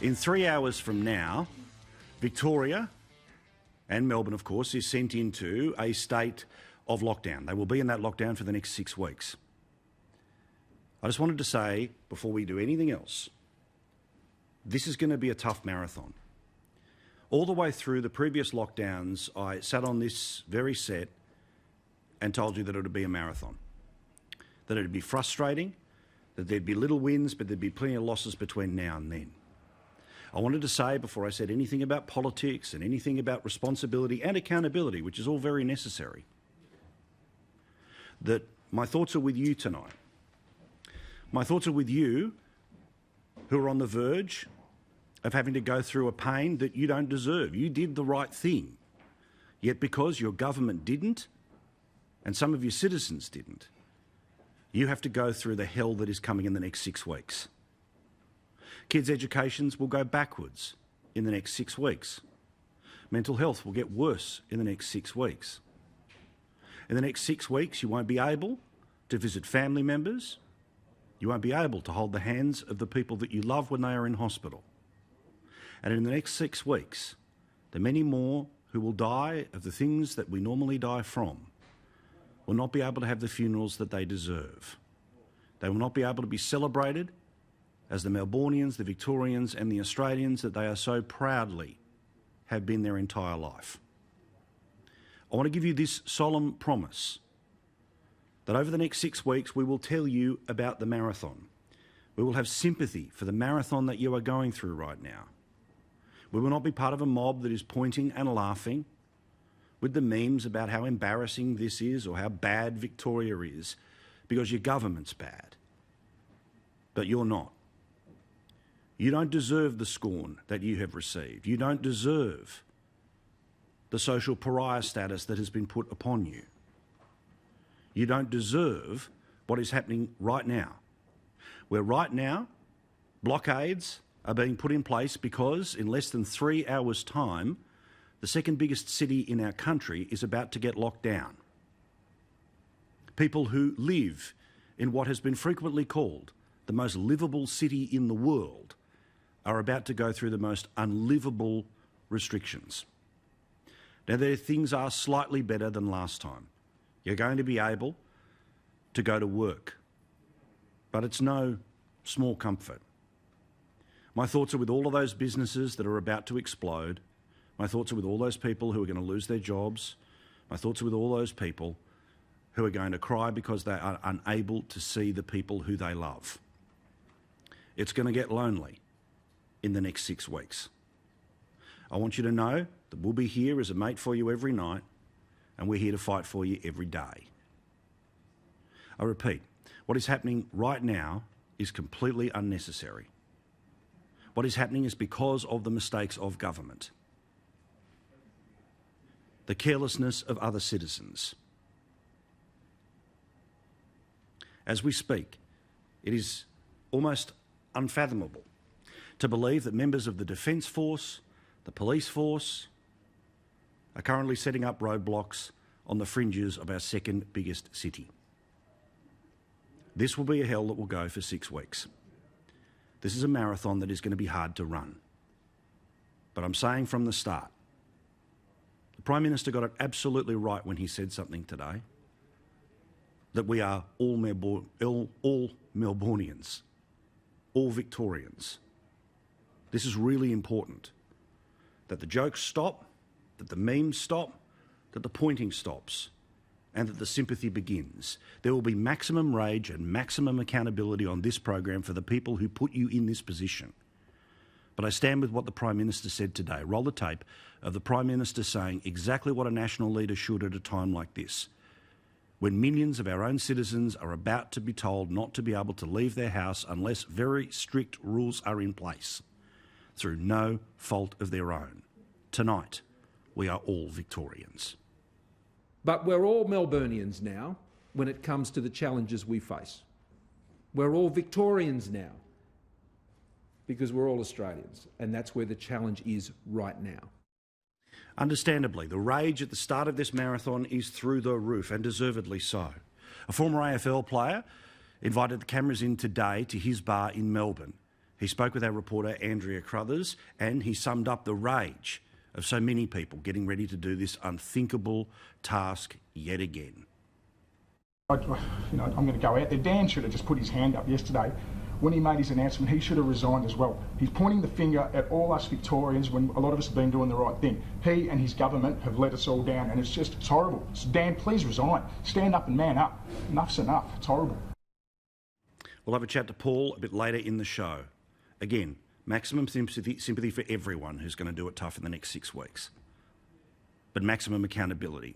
In 3 hours from now, Victoria and Melbourne, of course, is sent into a state of lockdown. They will be in that lockdown for the next 6 weeks. I just wanted to say, before we do anything else, this is going to be a tough marathon. All the way through the previous lockdowns, I sat on this very set and told you that it would be a marathon, that it would be frustrating, that there'd be little wins, but there'd be plenty of losses between now and then. I wanted to say, before I said anything about politics and anything about responsibility and accountability, which is all very necessary, that my thoughts are with you tonight. My thoughts are with you who are on the verge of having to go through a pain that you don't deserve. You did the right thing, yet because your government didn't, and some of your citizens didn't, you have to go through the hell that is coming in the next 6 weeks. Kids' educations will go backwards in the next 6 weeks. Mental health will get worse in the next 6 weeks. In the next 6 weeks, you won't be able to visit family members. You won't be able to hold the hands of the people that you love when they are in hospital. And in the next 6 weeks, the many more who will die of the things that we normally die from will not be able to have the funerals that they deserve. They will not be able to be celebrated as the Melbournians, the Victorians and the Australians that they are so proudly have been their entire life. I want to give you this solemn promise that over the next 6 weeks we will tell you about the marathon. We will have sympathy for the marathon that you are going through right now. We will not be part of a mob that is pointing and laughing with the memes about how embarrassing this is or how bad Victoria is because your government's bad. But you're not. You don't deserve the scorn that you have received. You don't deserve the social pariah status that has been put upon you. You don't deserve what is happening right now, where right now blockades are being put in place because in less than 3 hours' time, the second biggest city in our country is about to get locked down. People who live in what has been frequently called the most livable city in the world are about to go through the most unlivable restrictions. Now, things are slightly better than last time. You're going to be able to go to work, but it's no small comfort. My thoughts are with all of those businesses that are about to explode. My thoughts are with all those people who are going to lose their jobs. My thoughts are with all those people who are going to cry because they are unable to see the people who they love. It's going to get lonely in the next 6 weeks. I want you to know that we'll be here as a mate for you every night, and we're here to fight for you every day. I repeat, what is happening right now is completely unnecessary. What is happening is because of the mistakes of government, the carelessness of other citizens. As we speak, it is almost unfathomable to believe that members of the Defence Force, the Police Force, are currently setting up roadblocks on the fringes of our second biggest city. This will be a hell that will go for 6 weeks. This is a marathon that is going to be hard to run. But I'm saying from the start, the Prime Minister got it absolutely right when he said something today, that we are all Melbournians, all Victorians. This is really important, that the jokes stop, that the memes stop, that the pointing stops, and that the sympathy begins. There will be maximum rage and maximum accountability on this program for the people who put you in this position. But I stand with what the Prime Minister said today. Roll the tape of the Prime Minister saying exactly what a national leader should at a time like this, when millions of our own citizens are about to be told not to be able to leave their house unless very strict rules are in place, through no fault of their own. Tonight, we are all Victorians. But we're all Melbournians now when it comes to the challenges we face. We're all Victorians now because we're all Australians, and that's where the challenge is right now. Understandably, the rage at the start of this marathon is through the roof, and deservedly so. A former AFL player invited the cameras in today to his bar in Melbourne. He spoke with our reporter Andrea Crothers, and he summed up the rage of so many people getting ready to do this unthinkable task yet again. I'm going to go out there. Dan should have just put his hand up yesterday. When he made his announcement, he should have resigned as well. He's pointing the finger at all us Victorians when a lot of us have been doing the right thing. He and his government have let us all down, and it's horrible. So Dan, please resign. Stand up and man up. Enough's enough. It's horrible. We'll have a chat to Paul a bit later in the show. Again, maximum sympathy for everyone who's going to do it tough in the next 6 weeks. But maximum accountability.